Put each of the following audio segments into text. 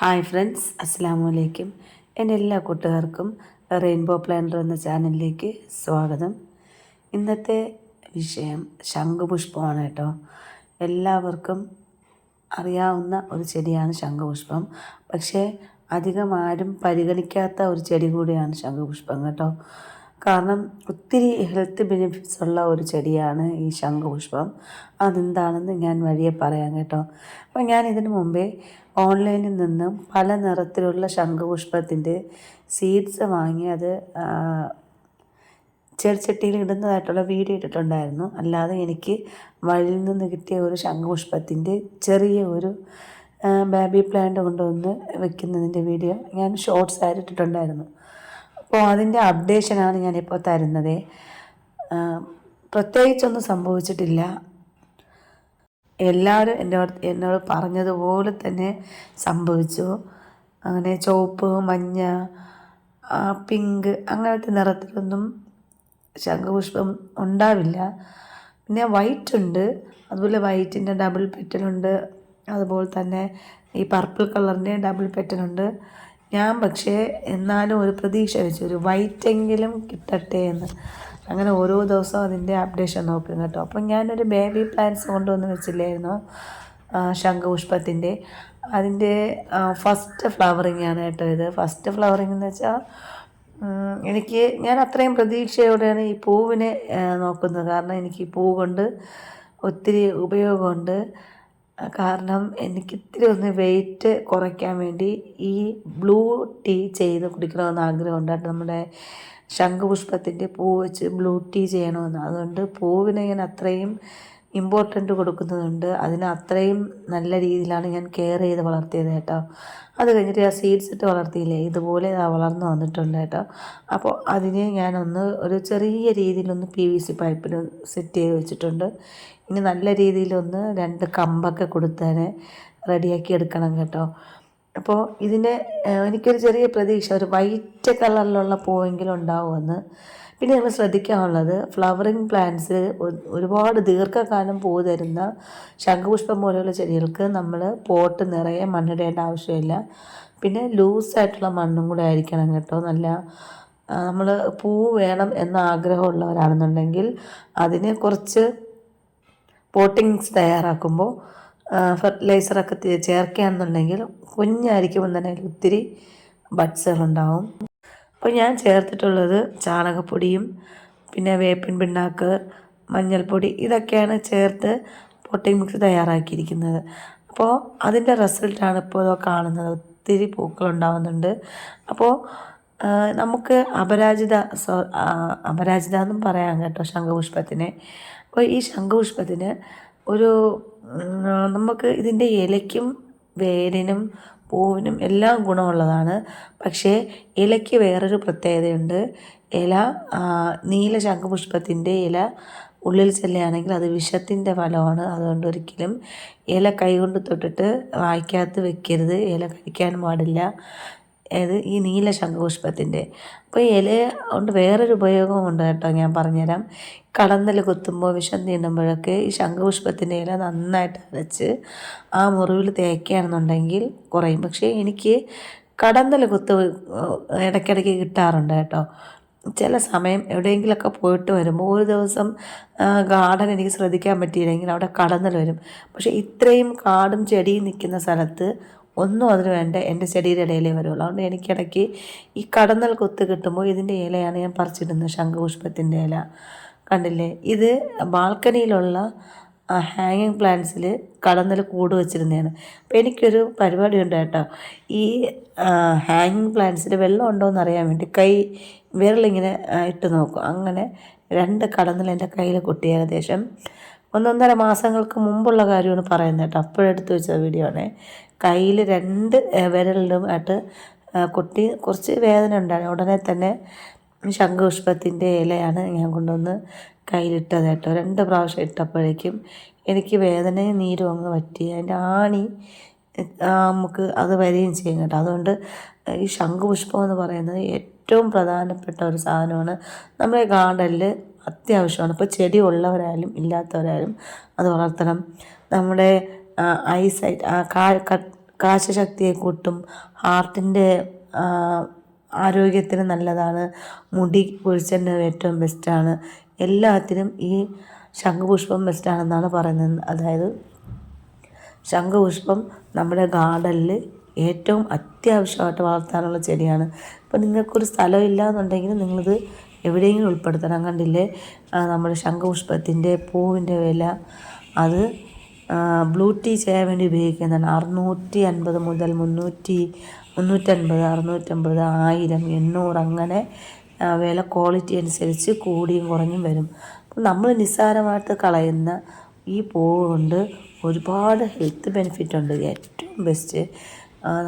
Hi friends, അസ്സാം വലൈക്കും. എൻ്റെ എല്ലാ കൂട്ടുകാർക്കും റെയിൻബോ പ്ലാനർ എന്ന ചാനലിലേക്ക് സ്വാഗതം. ഇന്നത്തെ വിഷയം ശംഖുപുഷ്പമാണ് കേട്ടോ. എല്ലാവർക്കും അറിയാവുന്ന ഒരു ചെടിയാണ് ശംഖുപുഷ്പം. പക്ഷേ അധികം ആരും പരിഗണിക്കാത്ത ഒരു ചെടി കൂടിയാണ് ശംഖുപുഷ്പം കേട്ടോ. കാരണം ഒത്തിരി ഹെൽത്ത് ബെനിഫിറ്റ്സ് ഉള്ള ഒരു ചെടിയാണ് ഈ ശംഖുപുഷ്പം. അതെന്താണെന്ന് ഞാൻ വഴിയെ പറയാം കേട്ടോ. അപ്പോൾ ഞാൻ ഇതിനു മുമ്പേ ഓൺലൈനിൽ നിന്നും പല നിറത്തിലുള്ള ശംഖുപുഷ്പത്തിൻ്റെ സീഡ്സ് വാങ്ങി അത് ചെടിച്ചട്ടിയിൽ ഇടുന്നതായിട്ടുള്ള വീഡിയോ ഇട്ടിട്ടുണ്ടായിരുന്നു. അല്ലാതെ എനിക്ക് വഴിയിൽ നിന്ന് കിട്ടിയ ഒരു ശംഖുപുഷ്പത്തിൻ്റെ ചെറിയ ഒരു ബേബി പ്ലാന്റ് കൊണ്ടുവന്ന് വെക്കുന്നതിൻ്റെ വീഡിയോ ഞാൻ ഷോർട്സ് ആയിട്ട് ഇട്ടിട്ടുണ്ടായിരുന്നു. അപ്പോൾ അതിൻ്റെ അപ്ഡേഷനാണ് ഞാനിപ്പോൾ തരുന്നത്. പ്രത്യേകിച്ചൊന്നും സംഭവിച്ചിട്ടില്ല. എല്ലാവരും എന്നോട് പറഞ്ഞതുപോലെ തന്നെ സംഭവിച്ചു. അങ്ങനെ ചുവപ്പ്, മഞ്ഞ, പിങ്ക് അങ്ങനത്തെ നിറത്തിലൊന്നും ശംഖുപുഷ്പം ഉണ്ടാവില്ല. പിന്നെ വൈറ്റ് ഉണ്ട്, അതുപോലെ വൈറ്റിൻ്റെ ഡബിൾ പെറ്റലുണ്ട്, അതുപോലെ തന്നെ ഈ പർപ്പിൾ കളറിൻ്റെ ഡബിൾ പെറ്റലുണ്ട്. ഞാൻ പക്ഷേ എന്നാലും ഒരു പ്രതീക്ഷ വെച്ചു, ഒരു വൈറ്റെങ്കിലും കിട്ടട്ടെ എന്ന്. അങ്ങനെ ഓരോ ദിവസവും അതിൻ്റെ അപ്ഡേഷൻ നോക്കും കേട്ടോ. അപ്പം ഞാനൊരു ബേബി പ്ലാന്റ്സ് കൊണ്ടുവന്ന് വെച്ചില്ലായിരുന്നു ശംഖുപുഷ്പത്തിൻ്റെ. അതിൻ്റെ ഫസ്റ്റ് ഫ്ലവറിങ് ആണ് കേട്ടോ ഇത്. ഫസ്റ്റ് ഫ്ലവറിങ് എന്ന് വെച്ചാൽ ഞാൻ അത്രയും പ്രതീക്ഷയോടെയാണ് ഈ പൂവിനെ നോക്കുന്നത്. കാരണം എനിക്ക് ഈ പൂ കൊണ്ട് ഒത്തിരി ഉപയോഗമുണ്ട്. കാരണം എനിക്കിത്തിരി ഒന്ന് വെയിറ്റ് കുറയ്ക്കാൻ വേണ്ടി ഈ ബ്ലൂ ടീ ചെയ്ത് കുടിക്കണമെന്ന് ആഗ്രഹമുണ്ട്. നമ്മുടെ ശംഖുപുഷ്പത്തിൻ്റെ പൂ വെച്ച് ബ്ലൂ ടീ ചെയ്യണമെന്ന്. അതുകൊണ്ട് പൂവിനെ ഞാൻ അത്രയും ഇമ്പോർട്ടൻ്റ് കൊടുക്കുന്നതുണ്ട്. അതിന് അത്രയും നല്ല രീതിയിലാണ് ഞാൻ കെയർ ചെയ്ത് വളർത്തിയത് കേട്ടോ. അത് കഴിഞ്ഞിട്ട് ആ സീഡ്സ് ഇട്ട് വളർത്തിയില്ലേ, ഇതുപോലെ വളർന്നു വന്നിട്ടുണ്ട് കേട്ടോ. അപ്പോൾ അതിനെ ഞാനൊന്ന് ഒരു ചെറിയ രീതിയിലൊന്ന് PVC പൈപ്പിൽ സെറ്റ് ചെയ്ത് വെച്ചിട്ടുണ്ട്. ഇനി നല്ല രീതിയിലൊന്ന് 2 കമ്പൊക്കെ കൊടുത്തതിനെ റെഡിയാക്കി എടുക്കണം കേട്ടോ. അപ്പോൾ ഇതിന് എനിക്കൊരു ചെറിയ പ്രതീക്ഷ, ഒരു വൈറ്റ് കളറിലുള്ള പൂവെങ്കിലും ഉണ്ടാവുമെന്ന്. പിന്നെ നമ്മൾ ശ്രദ്ധിക്കാനുള്ളത്, ഫ്ലവറിങ് പ്ലാന്റ്സ് ഒരുപാട് ദീർഘകാലം പൂ തരുന്ന ശംഖുപുഷ്പം പോലെയുള്ള ചെടികൾക്ക് നമ്മൾ പോട്ട് നിറയെ മണ്ണിടേണ്ട ആവശ്യമില്ല. പിന്നെ ലൂസായിട്ടുള്ള മണ്ണും കൂടെ ആയിരിക്കണം കേട്ടോ. നല്ല നമ്മൾ പൂ വേണം എന്ന ആഗ്രഹമുള്ളവരാണെന്നുണ്ടെങ്കിൽ അതിനെ കുറച്ച് പോട്ടിംഗ് മിക്സ് തയ്യാറാക്കുമ്പോൾ ഫെർട്ടിലൈസറൊക്കെ ചേർക്കുകയാണെന്നുണ്ടെങ്കിൽ കുഞ്ഞായിരിക്കുമ്പോൾ തന്നെ ഒത്തിരി ബഡ്സുകളുണ്ടാവും. അപ്പോൾ ഞാൻ ചേർത്തിട്ടുള്ളത് ചാണകപ്പൊടിയും പിന്നെ വേപ്പിൻ പിണ്ണാക്ക്, മഞ്ഞൾപ്പൊടി, ഇതൊക്കെയാണ് ചേർത്ത് പോട്ടിംഗ് മിക്സ് തയ്യാറാക്കിയിരിക്കുന്നത്. അപ്പോൾ അതിൻ്റെ റിസൾട്ടാണ് ഇപ്പോൾ കാണുന്നത്. ഒത്തിരി പൂക്കളുണ്ടാവുന്നുണ്ട്. അപ്പോൾ നമുക്ക് അപരാജിത എന്നും പറയാം കേട്ടോ ശംഖുപുഷ്പത്തിനെ. അപ്പോൾ ഈ ശംഖുപുഷ്പത്തിന് നമുക്ക് ഇതിൻ്റെ ഇലയ്ക്കും വേരിനും പൂവിനും എല്ലാം ഗുണമുള്ളതാണ്. പക്ഷേ ഇലയ്ക്ക് വേറൊരു പ്രത്യേകതയുണ്ട്. നീല ശംഖുപുഷ്പത്തിൻ്റെ ഇല ഉള്ളിൽ ചെല്ലുകയാണെങ്കിൽ അത് വിഷത്തിൻ്റെ ഫലമാണ്. അതുകൊണ്ട് ഒരിക്കലും ഇല കൈകൊണ്ട് തൊട്ടിട്ട് വായ്ക്കകത്ത് വെക്കരുത്. ഇല കഴിക്കാൻ പാടില്ല. ഈ നീല ശംഖുപുഷ്പത്തിൻ്റെ. അപ്പോൾ ഇല കൊണ്ട് വേറൊരു ഉപയോഗമുണ്ട് കേട്ടോ, ഞാൻ പറഞ്ഞുതരാം. കടന്നൽ കുത്തുമ്പോൾ വിഷം തീണ്ടുമ്പോഴൊക്കെ ഈ ശംഖുപുഷ്പത്തിൻ്റെ ഇല നന്നായിട്ട് അരച്ച് ആ മുറിവിൽ തേക്കുകയാണെന്നുണ്ടെങ്കിൽ കുറയും. പക്ഷേ എനിക്ക് കടന്നൽ കുത്ത് ഇടയ്ക്കിടയ്ക്ക് കിട്ടാറുണ്ട് കേട്ടോ. ചില സമയം എവിടെയെങ്കിലുമൊക്കെ പോയിട്ട് വരുമ്പോൾ ഒരു ദിവസം ഗാർഡൻ എനിക്ക് ശ്രദ്ധിക്കാൻ പറ്റിയില്ലെങ്കിൽ അവിടെ കടന്നൽ വരും. പക്ഷേ ഇത്രയും കാടും ചെടിയും നിൽക്കുന്ന സ്ഥലത്ത് ഒന്നും അതിന് വേണ്ട, എൻ്റെ ചെടിയുടെ ഇലയിലേ വരുള്ളൂ. അതുകൊണ്ട് എനിക്കിടയ്ക്ക് ഈ കടന്നൽ കൊത്ത് കിട്ടുമ്പോൾ ഇതിൻ്റെ ഇലയാണ് ഞാൻ പറിച്ചിടുന്നത്, ശംഖുപുഷ്പത്തിൻ്റെ ഇല. കണ്ടില്ലേ, ഇത് ബാൽക്കണിയിലുള്ള ഹാങ്ങിങ് പ്ലാന്റ്സിൽ കടന്നൽ കൂട് വെച്ചിരുന്നതാണ്. അപ്പോൾ എനിക്കൊരു പരിപാടിയുണ്ട് കേട്ടോ. ഈ ഹാങ്ങിങ് പ്ലാന്റ്സിൽ വെള്ളം ഉണ്ടോ എന്ന് അറിയാൻ വേണ്ടി വിരലിങ്ങനെ ഇട്ട് നോക്കും. അങ്ങനെ 2 കടന്നൽ എൻ്റെ കയ്യിൽ കൊട്ടി. ഏകദേശം 1.5 മാസങ്ങൾക്ക് മുമ്പുള്ള കാര്യമാണ് പറയുന്നത് കേട്ടോ. അപ്പോഴെടുത്ത് വെച്ച വീഡിയോ ആണ്. കയ്യിൽ 2 വിരലിലും ആയിട്ട് കൊട്ടി. കുറച്ച് വേദന ഉണ്ടായിരുന്നു. ഉടനെ തന്നെ ശംഖുപുഷ്പത്തിൻ്റെ ഇലയാണ് ഞാൻ കൊണ്ടുവന്ന് കയ്യിലിട്ടത് കേട്ടോ. 2 പ്രാവശ്യം ഇട്ടപ്പോഴേക്കും എനിക്ക് വേദനയും നീരും അങ്ങ് പറ്റി. അതിൻ്റെ ആണി നമുക്ക് അത് വരികയും ചെയ്യും കേട്ടോ. അതുകൊണ്ട് ഈ ശംഖുപുഷ്പം എന്ന് പറയുന്നത് ഏറ്റവും പ്രധാനപ്പെട്ട ഒരു സാധനമാണ്. നമ്മുടെ ഗാർഡനിൽ അത്യാവശ്യമാണ്. ഇപ്പോൾ ചെടി ഉള്ളവരായാലും ഇല്ലാത്തവരായാലും അത് വളർത്തണം. നമ്മുടെ ഐസൈറ്റ് കാശശക്തിയെ കൂട്ടും, ഹാർട്ടിൻ്റെ ആരോഗ്യത്തിന് നല്ലതാണ്, മുടി കൊഴിച്ചലിന് ഏറ്റവും ബെസ്റ്റാണ്, എല്ലാത്തിനും ഈ ശംഖുപുഷ്പം ബെസ്റ്റാണെന്നാണ് പറയുന്നത്. അതായത് ശംഖുപുഷ്പം നമ്മുടെ ഗാർഡനിൽ ഏറ്റവും അത്യാവശ്യമായിട്ട് വളർത്താനുള്ള ചെടിയാണ്. ഇപ്പോൾ നിങ്ങൾക്കൊരു സ്ഥലമില്ല എന്നുണ്ടെങ്കിൽ നിങ്ങളിത് എവിടെയെങ്കിലും ഉൾപ്പെടുത്തണം. കണ്ടില്ലേ, നമ്മുടെ ശംഖുപുഷ്പത്തിൻ്റെ പൂവിൻ്റെ വില അത് ബ്ലൂ ടീ ചെയ്യാൻ വേണ്ടി ഉപയോഗിക്കുന്നതാണ്. 650 മുതൽ 300, 350, 650, 1000, 800 അങ്ങനെ വില ക്വാളിറ്റി അനുസരിച്ച് കൂടിയും കുറഞ്ഞും വരും. അപ്പം നമ്മൾ നിസ്സാരമായിട്ട് കളയുന്ന ഈ പൂവ് കൊണ്ട് ഒരുപാട് ഹെൽത്ത് ബെനിഫിറ്റ് ഉണ്ട്. ഏറ്റവും ബെസ്റ്റ്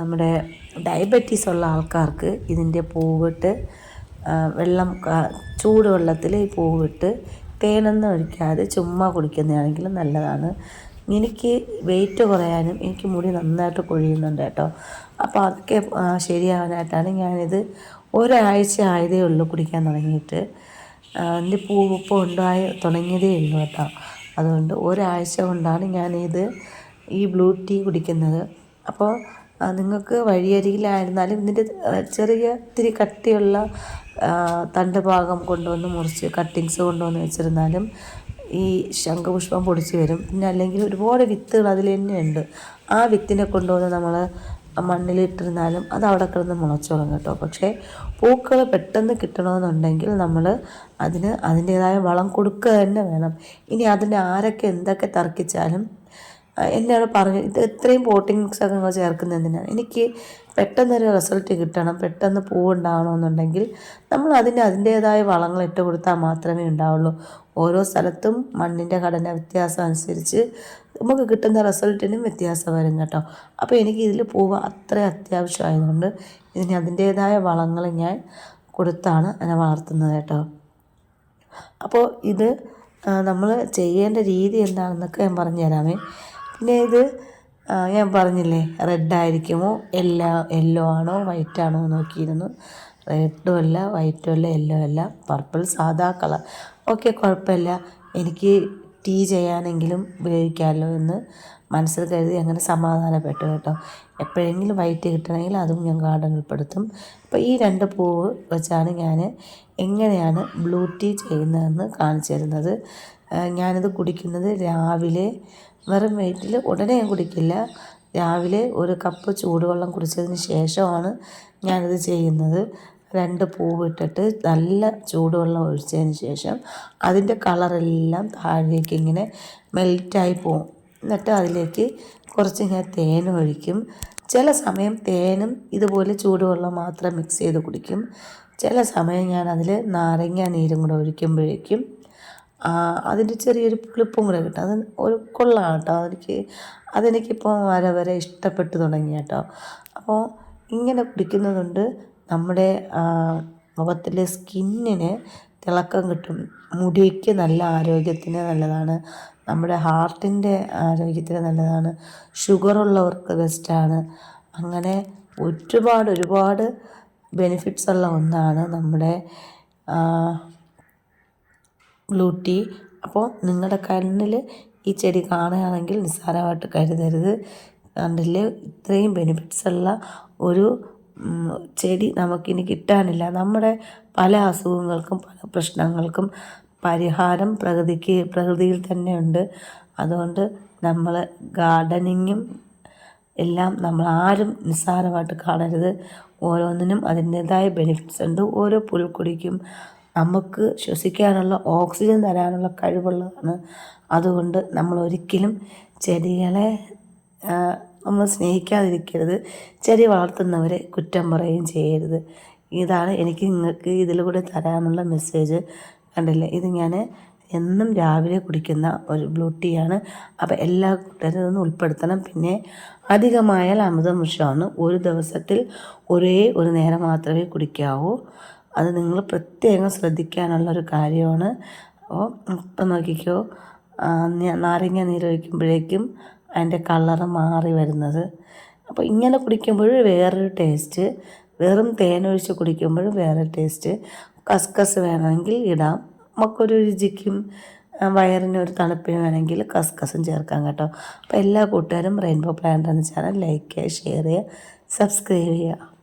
നമ്മുടെ ഡയബറ്റീസ് ഉള്ള ആൾക്കാർക്ക് ഇതിൻ്റെ പൂവിട്ട് ചൂടുവെള്ളത്തിൽ ഈ പൂവിട്ട് തേനൊന്നും ഒഴിക്കാതെ ചുമ്മാ കുടിക്കുന്നതാണെങ്കിൽ നല്ലതാണ്. എനിക്ക് വെയിറ്റ് കുറയാനും എനിക്ക് മുടി നന്നായിട്ട് കൊഴിയുന്നുണ്ട് കേട്ടോ. അപ്പോൾ അതൊക്കെ ശരിയാവാനായിട്ടാണ് ഞാനിത് ഒരാഴ്ച ആയതേ ഉള്ളൂ കുടിക്കാൻ തുടങ്ങിയിട്ട്. എൻ്റെ പൂവ് ഇപ്പോൾ ഉണ്ടായി തുടങ്ങിയതേ ഉള്ളൂ കേട്ടോ. അതുകൊണ്ട് ഒരാഴ്ച കൊണ്ടാണ് ഞാനിത് ഈ ബ്ലൂ ടീ കുടിക്കുന്നത്. അപ്പോൾ നിങ്ങൾക്ക് വഴിയരികിലായിരുന്നാലും ഇതിൻ്റെ ചെറിയ ഇത്തിരി കട്ടിയുള്ള തണ്ട് ഭാഗം കൊണ്ടുവന്ന് മുറിച്ച് കട്ടിങ്സ് കൊണ്ടുവന്ന് വെച്ചിരുന്നാലും ഈ ശംഖുപുഷ്പം പൊടിച്ച് വരും. പിന്നെ അല്ലെങ്കിൽ ഒരുപാട് വിത്തുകൾ അതിൽ തന്നെ ഉണ്ട്. ആ വിത്തിനെ കൊണ്ടുവന്ന് നമ്മൾ മണ്ണിലിട്ടിരുന്നാലും അത് അവിടെ കിടന്ന് മുളച്ചോളും കേട്ടോ. പക്ഷേ പൂക്കൾ പെട്ടെന്ന് കിട്ടണമെന്നുണ്ടെങ്കിൽ നമ്മൾ അതിന് അതിൻ്റേതായ വളം കൊടുക്കുക തന്നെ വേണം. ഇനി അതിന് ആരൊക്കെ എന്തൊക്കെ തർക്കിച്ചാലും എന്നോട് പറഞ്ഞു ഇത് ഇത്രയും പോട്ടിങ്സ് ഒക്കെ നിങ്ങൾ ചേർക്കുന്നത് എന്തിനാണ്? എനിക്ക് പെട്ടെന്നൊരു റിസൾട്ട് കിട്ടണം, പെട്ടെന്ന് പൂവുണ്ടാവണമെന്നുണ്ടെങ്കിൽ നമ്മൾ അതിൻ്റേതായ വളങ്ങൾ ഇട്ട് കൊടുത്താൽ മാത്രമേ ഉണ്ടാവുള്ളൂ. ഓരോ സ്ഥലത്തും മണ്ണിൻ്റെ ഘടന വ്യത്യാസം അനുസരിച്ച് നമുക്ക് കിട്ടുന്ന റിസൾട്ടിനും വ്യത്യാസം വരും കേട്ടോ. അപ്പോൾ എനിക്ക് ഇതിൽ പൂവ് അത്ര അത്യാവശ്യമായതുകൊണ്ട് ഇതിന് അതിൻ്റേതായ വളങ്ങൾ ഞാൻ കൊടുത്താണ് അതിനെ വളർത്തുന്നത് കേട്ടോ. അപ്പോൾ ഇത് നമ്മൾ ചെയ്യേണ്ട രീതി എന്താണെന്നൊക്കെ ഞാൻ പറഞ്ഞു തരാമേ. പിന്നെ ഇത് ഞാൻ പറഞ്ഞില്ലേ റെഡായിരിക്കുമോ യെല്ലോ ആണോ വൈറ്റ് ആണോ നോക്കിയിരുന്നു. റെഡും അല്ല വൈറ്റും അല്ല യെല്ലോ അല്ല, പർപ്പിൾ സാധാ കളർ. ഓക്കെ, കുഴപ്പമില്ല, എനിക്ക് ടീ ചെയ്യാനെങ്കിലും ഉപയോഗിക്കാമല്ലോ എന്ന് മനസ്സിൽ കരുതി അങ്ങനെ സമാധാനപ്പെട്ടു കേട്ടോ. എപ്പോഴെങ്കിലും വൈറ്റ് കിട്ടണമെങ്കിൽ അതും ഞാൻ ഗാർഡനിൽ ഉൾപ്പെടുത്തും. അപ്പോൾ ഈ 2 പൂവ് വെച്ചാണ് ഞാൻ എങ്ങനെയാണ് ബ്ലൂ ടീ ചെയ്യുന്നതെന്ന് കാണിച്ചു തരുന്നത്. ഞാനിത് കുടിക്കുന്നത് രാവിലെ വെറും വയറ്റിൽ ഉടനെ ഞാൻ കുടിക്കില്ല. രാവിലെ 1 കപ്പ് ചൂടുവെള്ളം കുടിച്ചതിന് ശേഷമാണ് ഞാനിത് ചെയ്യുന്നത്. 2 പൂവ് ഇട്ടിട്ട് നല്ല ചൂടുവെള്ളം ഒഴിച്ചതിന് ശേഷം അതിൻ്റെ കളറെല്ലാം താഴേക്ക് ഇങ്ങനെ മെൽറ്റായി പോകും. എന്നിട്ട് അതിലേക്ക് കുറച്ച് ഞാൻ തേൻ ഒഴിക്കും. ചില സമയം തേനും ഇതുപോലെ ചൂടുവെള്ളം മാത്രം മിക്സ് ചെയ്ത് കുടിക്കും. ചില സമയം ഞാൻ അതിൽ നാരങ്ങ നീരും കൂടെ ഒഴിക്കുമ്പോഴേക്കും അതിൻ്റെ ചെറിയൊരു പുളിപ്പും കൂടെ കിട്ടും. അത് ഒരു കൊള്ളാം കേട്ടോ. അതെനിക്കിപ്പോൾ വരെ ഇഷ്ടപ്പെട്ടു തുടങ്ങി കേട്ടോ. അപ്പോൾ ഇങ്ങനെ കുടിക്കുന്നതുകൊണ്ട് നമ്മുടെ മുഖത്തിലെ സ്കിന്നിന് തിളക്കം കിട്ടും, മുടിക്ക് നല്ല ആരോഗ്യത്തിന് നല്ലതാണ്, നമ്മുടെ ഹാർട്ടിൻ്റെ ആരോഗ്യത്തിന് നല്ലതാണ്, ഷുഗറുള്ളവർക്ക് ബെസ്റ്റാണ്. അങ്ങനെ ഒരുപാട് ബെനിഫിറ്റ്സ് ഉള്ള ഒന്നാണ് നമ്മുടെ ബ്ലൂ ടീ. അപ്പോൾ നിങ്ങളുടെ കണ്ണിൽ ഈ ചെടി കാണുകയാണെങ്കിൽ നിസ്സാരമായിട്ട് കരുതരുത്. കണ്ടില്ലേ, ഇത്രയും ബെനിഫിറ്റ്സ് ഉള്ള ഒരു ചെടി നമുക്കിനി കിട്ടാനില്ല. നമ്മുടെ പല അസുഖങ്ങൾക്കും പല പ്രശ്നങ്ങൾക്കും പരിഹാരം പ്രകൃതിയിൽ തന്നെ ഉണ്ട്. അതുകൊണ്ട് നമ്മൾ ഗാർഡനിങ്ങും എല്ലാം നമ്മൾ ആരും നിസ്സാരമായിട്ട് കാണരുത്. ഓരോന്നിനും അതിൻ്റേതായ ബെനിഫിറ്റ്സ് ഉണ്ട്. ഓരോ പുൽക്കൊടിക്കും നമുക്ക് ശ്വസിക്കാനുള്ള ഓക്സിജൻ തരാനുള്ള കഴിവുള്ളതാണ്. അതുകൊണ്ട് നമ്മൾ ഒരിക്കലും ചെടികളെ നമ്മൾ സ്നേഹിക്കാതിരിക്കരുത്, ചെടി വളർത്തുന്നവരെ കുറ്റം പറയുകയും ചെയ്യരുത്. ഇതാണ് എനിക്ക് നിങ്ങൾക്ക് ഇതിലൂടെ തരാനുള്ള മെസ്സേജ്. കണ്ടില്ലേ, ഇത് ഞാൻ എന്നും രാവിലെ കുടിക്കുന്ന ഒരു ബ്ലൂ ടീ ആണ്. അപ്പോൾ എല്ലാ കൂട്ടരും ഇതൊന്ന് ഉൾപ്പെടുത്തണം. പിന്നെ അധികമായാൽ അമൃതം വിഷമാണ്. ഒരു ദിവസത്തിൽ ഒരു നേരം മാത്രമേ കുടിക്കാവൂ. അത് നിങ്ങൾ പ്രത്യേകം ശ്രദ്ധിക്കാനുള്ളൊരു കാര്യമാണ്. അപ്പോൾ ഇപ്പം നോക്കിക്കോ, നാരങ്ങ നീരൊഴിക്കുമ്പോഴേക്കും അതിൻ്റെ കളറ് മാറി വരുന്നത്. അപ്പോൾ ഇങ്ങനെ കുടിക്കുമ്പോൾ വേറൊരു ടേസ്റ്റ്, വെറും തേനൊഴിച്ച് കുടിക്കുമ്പോൾ വേറൊരു ടേസ്റ്റ്. കസ്കസ് വേണമെങ്കിൽ ഇടാം, നമുക്കൊരു രുചിക്കും വയറിന് ഒരു തണുപ്പിന് വേണമെങ്കിൽ കസ്കസും ചേർക്കാം കേട്ടോ. അപ്പോൾ എല്ലാ കൂട്ടുകാരും റെയിൻബോ പ്ലാന്റ് എന്ന ചാനൽ ലൈക്ക് ചെയ്യുക, ഷെയർ ചെയ്യുക, സബ്സ്ക്രൈബ് ചെയ്യുക.